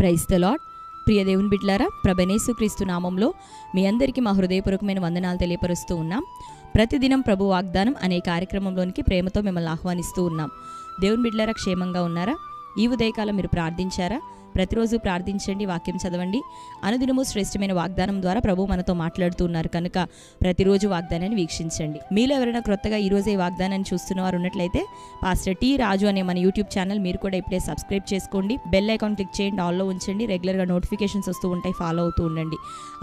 Praise the lord. ప్రియ దేవుని బిడ్డలారా, ప్రభువైన క్రీస్తు నామంలో మీ అందరికీ మా హృదయపూర్వకమైన వందనాలు తెలియపరుస్తూ ఉన్నాం. ప్రతిదినం ప్రభు వాగ్దానం అనే కార్యక్రమంలోనికి ప్రేమతో మిమ్మల్ని ఆహ్వానిస్తూ ఉన్నాం. దేవుని బిడ్డలారా, క్షేమంగా ఉన్నారా? ఈ ఉదయకాలం మీరు ప్రార్థించారా? ప్రతిరోజు ప్రార్థించండి, వాక్యం చదవండి. అనుదినము శ్రేష్టమైన వాగ్దానం ద్వారా ప్రభు మనతో మాట్లాడుతూ ఉన్నారు కనుక ప్రతిరోజు వాగ్దానాన్ని వీక్షించండి. మీలో ఎవరైనా క్రొత్తగా ఈరోజే వాగ్దానాన్ని చూస్తున్న వారు ఉన్నట్లయితే పాస్టర్ టి రాజు అనే మన యూట్యూబ్ ఛానల్ మీరు కూడా ఇప్పుడే సబ్స్క్రైబ్ చేసుకోండి. బెల్ ఐకాన్ క్లిక్ చేయండి, ఆల్లో ఉంచండి. రెగ్యులర్గా నోటిఫికేషన్స్ వస్తూ ఉంటాయి, ఫాలో అవుతూ ఉండండి.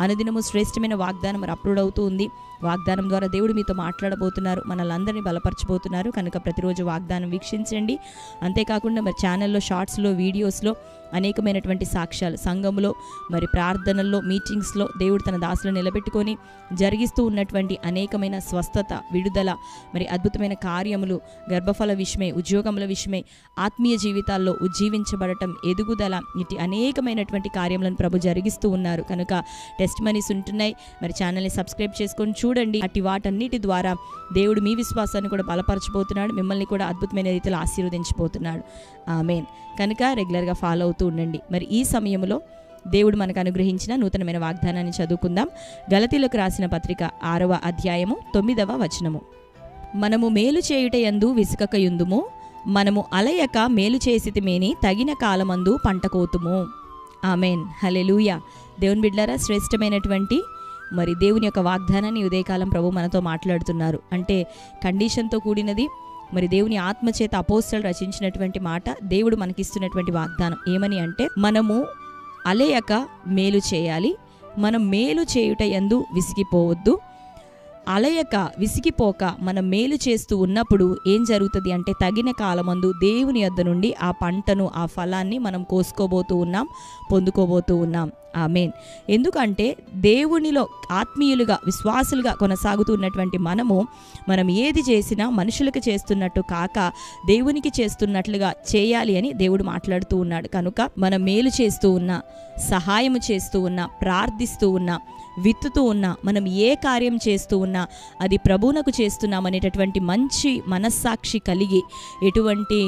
అనుదినము శ్రేష్టమైన వాగ్దానం అప్లోడ్ అవుతూ ఉంది. వాగ్దానం ద్వారా దేవుడు మీతో మాట్లాడబోతున్నారు, మనల్ని బలపరచబోతున్నారు కనుక ప్రతిరోజు వాగ్దానం వీక్షించండి. అంతేకాకుండా మరి ఛానల్లో షార్ట్స్లో, వీడియోస్లో అనేకమైనటువంటి సాక్ష్యాలు, సంఘంలో మరి ప్రార్థనల్లో, మీటింగ్స్లో దేవుడు తన దాసులను నిలబెట్టుకొని జరిగిస్తూ ఉన్నటువంటి అనేకమైన స్వస్థత, విడుదల, మరి అద్భుతమైన కార్యములు, గర్భఫల విషయమై, ఉద్యోగముల విషయమై, ఆత్మీయ జీవితాల్లో ఉజ్జీవించబడటం, ఎదుగుదల, ఇటు అనేకమైనటువంటి కార్యములను ప్రభు జరిగిస్తూ ఉన్నారు కనుక టెస్ట్ మనీస్ ఉంటున్నాయి. మరి ఛానల్ని సబ్స్క్రైబ్ చేసుకొని చూడండి. అట్టి వాటన్నిటి ద్వారా దేవుడు మీ విశ్వాసాన్ని కూడా బలపరచబోతున్నాడు, మిమ్మల్ని కూడా అద్భుతమైన రీతిలో ఆశీర్వదించబోతున్నాడు. ఆమేన్. కనుక రెగ్యులర్గా ఫాలో అవుతూ ఉండండి. మరి ఈ సమయంలో దేవుడు మనకు అనుగ్రహించిన నూతనమైన వాగ్దానాన్ని చదువుకుందాం. గలతీలకు రాసిన పత్రిక 6వ అధ్యాయము 9వ వచనము. మనము మేలు చేయుటయందు విసుకకయుందుము, మనము అలయక మేలు చేసితిమేని తగిన కాలమందు పంట కోతుము. ఆమేన్. హల్లెలూయా. దేవుని బిడ్డలారా, శ్రేష్టమైనటువంటి మరి దేవుని యొక్క వాగ్దానాన్ని ఉదయకాలం ప్రభు మనతో మాట్లాడుతున్నారు. అంటే కండిషన్తో కూడినది. మరి దేవుని ఆత్మచేత అపోస్తలులు రచించినటువంటి మాట, దేవుడు మనకిస్తున్నటువంటి వాగ్దానం ఏమని అంటే, మనము అలయక మేలు చేయాలి, మనం మేలు చేయుట యందు విసిగిపోవద్దు. అలయక విసిగిపోక మనం మేలు చేస్తూ ఉన్నప్పుడు ఏం జరుగుతుంది అంటే, తగిన కాలమందు దేవుని యొద్ద నుండి ఆ పంటను, ఆ ఫలాన్ని మనం కోసుకోబోతూ ఉన్నాం, పొందుకోబోతూ ఉన్నాం. ఆమేన్. ఎందుకంటే దేవునిలో ఆత్మీయులుగా, విశ్వాసులుగా కొనసాగుతున్నటువంటి మనం ఏది చేసినా మనుషులకు చేస్తున్నట్టు కాక దేవునికి చేస్తున్నట్లుగా చేయాలి అని దేవుడు మాట్లాడుతూ ఉన్నాడు. కనుక మనం మేలు చేస్తూ ఉన్నా, సహాయము చేస్తూ ఉన్నా, ప్రార్థిస్తూ ఉన్నా, విత్తుతూ ఉన్నా, మనం ఏ కార్యం చేస్తూ ఉన్నా అది ప్రభువునకు చేస్తున్నామనేటటువంటి మంచి మనస్సాక్షి కలిగి, ఎటువంటి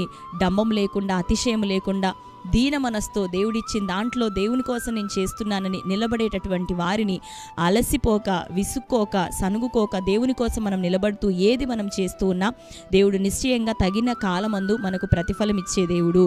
డంబం లేకుండా, అతిశయం లేకుండా, దీన మనస్తో దేవుడిచ్చిన దాంట్లో దేవుని కోసం నేను చేస్తున్నానని నిలబడేటటువంటి వారిని, అలసిపోక, విసుక్కోక, సనుగుకోక దేవుని కోసం మనం నిలబడుతూ ఏది మనం చేస్తూ ఉన్నా దేవుడు నిశ్చయంగా తగిన కాలమందు మనకు ప్రతిఫలం ఇచ్చే దేవుడు.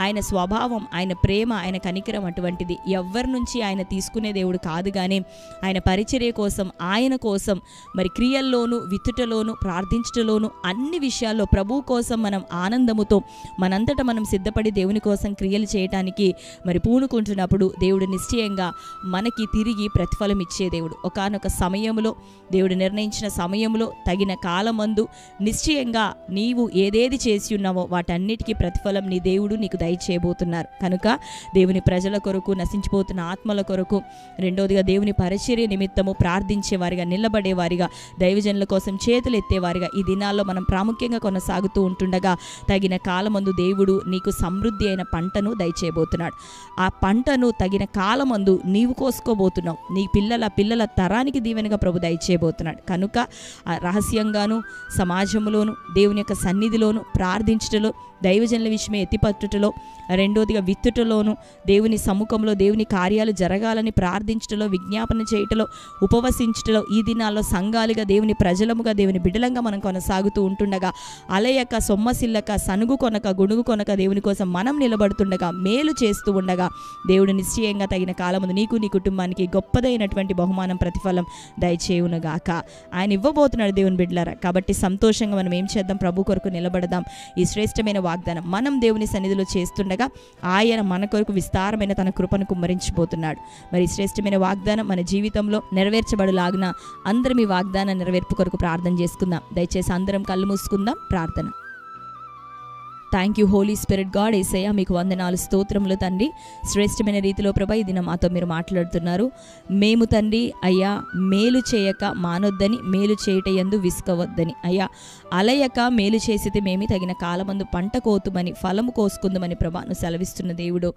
ఆయన స్వభావం, ఆయన ప్రేమ, ఆయన కనికరం అటువంటిది. ఎవ్వరి నుంచి ఆయన తీసుకునే దేవుడు కాదు, కానీ ఆయన పరిచర్య కోసం, ఆయన కోసం మరి క్రియల్లోనూ, విత్తుటలోనూ, ప్రార్థించటలోనూ, అన్ని విషయాల్లో ప్రభువు కోసం మనం ఆనందముతో మనంతటా మనం సిద్ధపడి దేవుని కోసం క్రియలు చేయటానికి మరి పూనుకుంటున్నప్పుడు దేవుడు నిశ్చయంగా మనకి తిరిగి ప్రతిఫలం ఇచ్చే దేవుడు. ఒకానొక సమయంలో, దేవుడు నిర్ణయించిన సమయంలో, తగిన కాలమందు నిశ్చయంగా నీవు ఏదేది చేసి ఉన్నావో వాటన్నిటికీ ప్రతిఫలం నీ దేవుడు నీకు దయచేయబోతున్నారు. కనుక దేవుని ప్రజల కొరకు, నశించిపోతున్న ఆత్మల కొరకు, రెండోదిగా దేవుని పరిచర్య నిమిత్తము ప్రార్థించేవారిగా, నిలబడేవారిగా, దైవజనుల కోసం చేతులు ఎత్తేవారిగా ఈ దినాల్లో మనం ప్రాముఖ్యంగా కొనసాగుతూ ఉంటుండగా తగిన కాలమందు దేవుడు నీకు సమృద్ధి అయిన పంటను దయచేయబోతున్నాడు. ఆ పంటను తగిన కాలమందు నీవు కోసుకోబోతున్నావు. నీ పిల్లల తరానికి దీవెనగా ప్రభు దయచేయబోతున్నాడు. కనుక రహస్యంగాను, సమాజంలోను, దేవుని యొక్క సన్నిధిలోను, ప్రార్థించటలో, దైవజనుల విషయమే ఎత్తిపట్టుటలో, రెండోదిగా విత్తుటలోను, దేవుని సముఖంలో దేవుని కార్యాలు జరగాలని ప్రార్థించటలో, విజ్ఞాపన చేయటలో, ఉపవసించటలో ఈ దినాల్లో సంఘాలుగా, దేవుని ప్రజలముగా, దేవుని బిడ్డలంగా మనం కొనసాగుతూ ఉంటుండగా అలయక, సొమ్మసిల్లక, సనుగు కొనక, గుణుగు కొనక దేవుని కోసం మనం నిలబడుతుండగా, మేలు చేస్తూ ఉండగా దేవుడు నిశ్చయంగా తగిన కాలముందు నీకు, నీ కుటుంబానికి గొప్పదైనటువంటి బహుమానం, ప్రతిఫలం దయచేయునుగాక. ఆయన ఇవ్వబోతున్నాడు దేవుని బిడ్డలారా. కాబట్టి సంతోషంగా మనం ఏం చేద్దాం? ప్రభు కొరకు నిలబడదాం. ఈ శ్రేష్టమైన వాగ్దానం మనం దేవుని సన్నిధిలో చేస్తుండగా ఆయన మన కొరకు విస్తారమైన తన కృపను కుమ్మరించబోతున్నాడు. మరి శ్రేష్టమైన వాగ్దానం మన జీవితంలో నెరవేర్చబడులాగున అందరం ఈ వాగ్దానం నెరవేర్పు కొరకు ప్రార్థన చేసుకుందాం. దయచేసి అందరం కళ్ళు మూసుకుందాం. ప్రార్థన. Thank you holy spirit god. Yesayya మీకు వందనాలు, స్తోత్రములు తండ్రి. శ్రేష్టమైన రీతిలో ప్రభా ఈ దినం మాతో మీరు మాట్లాడుతున్నారు. మేము తండ్రి అయ్యా మేలు చేయక మానొద్దని, మేలు చేయుట యందు విసుకవద్దని, అయ్యా అలయక మేలు చేసితే మేమి తగిన కాలమందు పంట కోతుమని, ఫలము కోసుకుందామని ప్రభా నువ్వు సెలవిస్తున్న దేవుడు.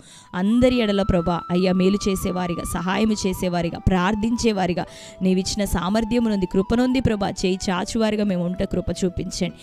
అందరి ఎడల ప్రభా అయ్యా మేలు చేసేవారిగా, సహాయం చేసేవారిగా, ప్రార్థించేవారిగా నీవిచ్చిన సామర్థ్యము నుండి, కృపనుంది ప్రభా, చేయి చాచువారిగా మేము ఉంటే కృప చూపించండి.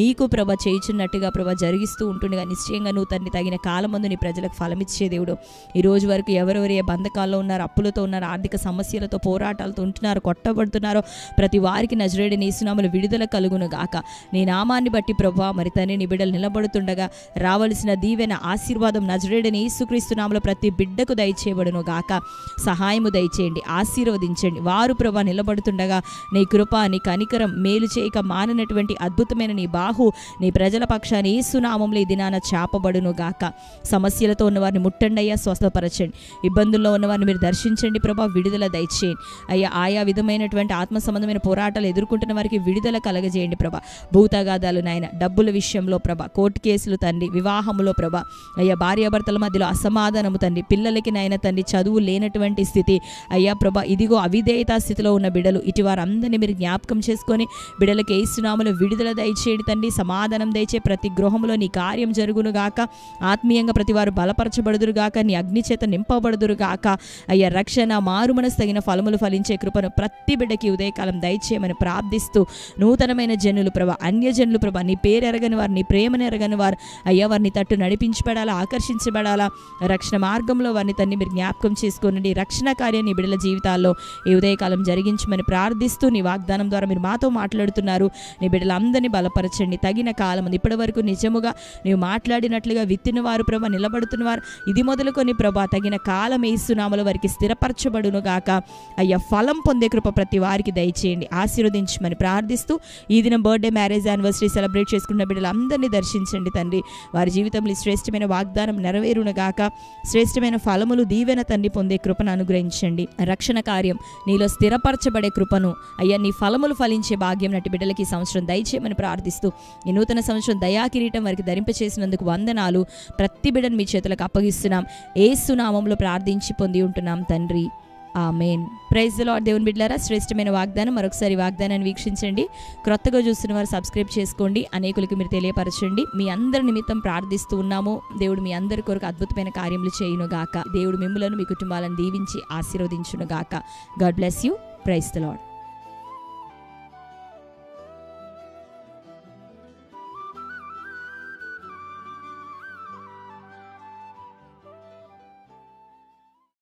నీకు ప్రభా చేయుచున్నట్టుగా ప్రభా జరిగిస్తూ ఫలిస్తూ ఉంటుండగా నిశ్చయంగా నువ్వు తండ్రి తగిన కాలమందు నీ ప్రజలకు ఫలమిచ్చే దేవుడు. ఈ రోజు వరకు ఎవరెవరు ఏ బంధకాల్లో ఉన్నారు, అప్పులతో ఉన్నారు, ఆర్థిక సమస్యలతో పోరాటాలతో ఉంటున్నారు, కొట్టబడుతున్నారో ప్రతి వారికి నజరేయుడైన యేసు నామములో విడుదల కలుగును గాక. నీ నామాన్ని బట్టి ప్రభువా మరి తండ్రి నీ బిడ్డలు నిలబడుతుండగా రావలసిన దీవెన ఆశీర్వాదం నజరేయుడైన యేసుక్రీస్తు నామములో ప్రతి బిడ్డకు దయచేయబడును గాక. సహాయము దయచేయండి, ఆశీర్వదించండి. వారు ప్రభువా నిలబడుతుండగా నీ కృప, నీ కనికరం, మేలు చేయక మాననటువంటి అద్భుతమైన నీ బాహు నీ ప్రజల పక్షాన్ని యేసు నామములో ఈ దినాన చాపబడును గాక. సమస్యలతో ఉన్న వారిని ముట్టండి అయ్యా, స్వస్థపరచండి. ఇబ్బందుల్లో ఉన్న వారిని మీరు దర్శించండి ప్రభా, విడుదల దయచేయండి అయ్యా. ఆయా విధమైనటువంటి ఆత్మ సంబంధమైన పోరాటాలు ఎదుర్కొంటున్న వారికి విడుదల కలగజేయండి ప్రభా. భూతగాదాలు నాయన, డబ్బుల విషయంలో ప్రభా, కోర్టు కేసులు తండ్రి, వివాహములో ప్రభా అయ్యా, భార్యాభర్తల మధ్యలో అసమాధానము తండ్రి, పిల్లలకి నాయన తండ్రి చదువు లేనటువంటి స్థితి అయ్యా ప్రభా, ఇదిగో అవిధేయతా స్థితిలో ఉన్న బిడ్డలు ఇటు వారందరినీ మీరు జ్ఞాపకం చేసుకొని బిడ్డలకి యేసు నామములో విడుదల దయచేయండి తండ్రి. సమాధానం దయచే ప్రతి గృహంలో నీ కార్యం జరుగును గాక. ఆత్మీయంగా ప్రతి వారు బలపరచబడుదురు గాక, నీ అగ్ని చేత నింపబడుదురు గాక అయ్యా. రక్షణ, మారుమనసు తగిన ఫలములు ఫలించే కృపను ప్రతి బిడ్డకి ఉదయకాలం దయచేయమని ప్రార్థిస్తూ నూతనమైన జనులు ప్రభా, అన్యజనులు ప్రభా, నీ పేరు ఎరగని వారు, నీ ప్రేమను ఎరగని వారు అయ్యా, వారిని తట్టు నడిపించబడాలా, ఆకర్షించబడాలా. రక్షణ మార్గంలో వారిని తన్ని మీరు జ్ఞాపకం చేసుకోనండి. రక్షణ కార్యాన్ని బిడ్డల జీవితాల్లో ఈ ఉదయకాలం జరిగించమని ప్రార్థిస్తూ నీ వాగ్దానం ద్వారా మీరు మాతో మాట్లాడుతున్నారు. నీ బిడ్డలందరినీ బలపరచండి. తగిన కాలం ఇప్పటి వరకు నిజముగా నీవు మాట్లాడినట్లుగా విత్తిన వారు ప్రభా, నిలబడుతున్నవారు ఇది మొదలుకొని ప్రభా తగిన కాలం యేసు నామములో వారికి స్థిరపరచబడును గాక అయ్యా. ఫలం పొందే కృప ప్రతి వారికి దయచేయండి, ఆశీర్వదించమని ప్రార్థిస్తూ ఈ దినం బర్త్డే, మ్యారేజ్, యానివర్సరీ సెలబ్రేట్ చేసుకున్న బిడ్డలందరినీ దర్శించండి తండ్రి. వారి జీవితంలో శ్రేష్టమైన వాగ్దానం నెరవేరును గాక. శ్రేష్టమైన ఫలములు, దీవెన తండ్రి పొందే కృపను అనుగ్రహించండి. రక్షణ కార్యం నీలో స్థిరపరచబడే కృపను అయ్యా, నీ ఫలములు ఫలించే భాగ్యం నటి బిడ్డలకి ఈ సంవత్సరం దయచేయమని ప్రార్థిస్తూ ఈ నూతన సంవత్సరం దయా కిరీటం వారికి ధరింపచేసినందుకు వందనాలు. ప్రతి బిడ్డను మీ చేతులకు అప్పగిస్తున్నాం. యేసు నామములో ప్రార్థించి పొంది ఉంటున్నాం తండ్రి, ఆమేన్. Praise the lord. దేవుని బిడ్డలారా, శ్రేష్టమైన వాగ్దానం మరొకసారి వాగ్దానాన్ని వీక్షించండి. క్రొత్తగా చూస్తున్న వారు సబ్స్క్రైబ్ చేసుకోండి, అనేకులకు మీరు తెలియపరచండి. మీ అందరి నిమిత్తం ప్రార్థిస్తూ ఉన్నాము. దేవుడు మీ అందరి కొరకు అద్భుతమైన కార్యములు చేయును గాక. దేవుడు మిమ్ములను, మీ కుటుంబాలను దీవించి ఆశీర్వదించును గాక. God bless you. Praise the lord.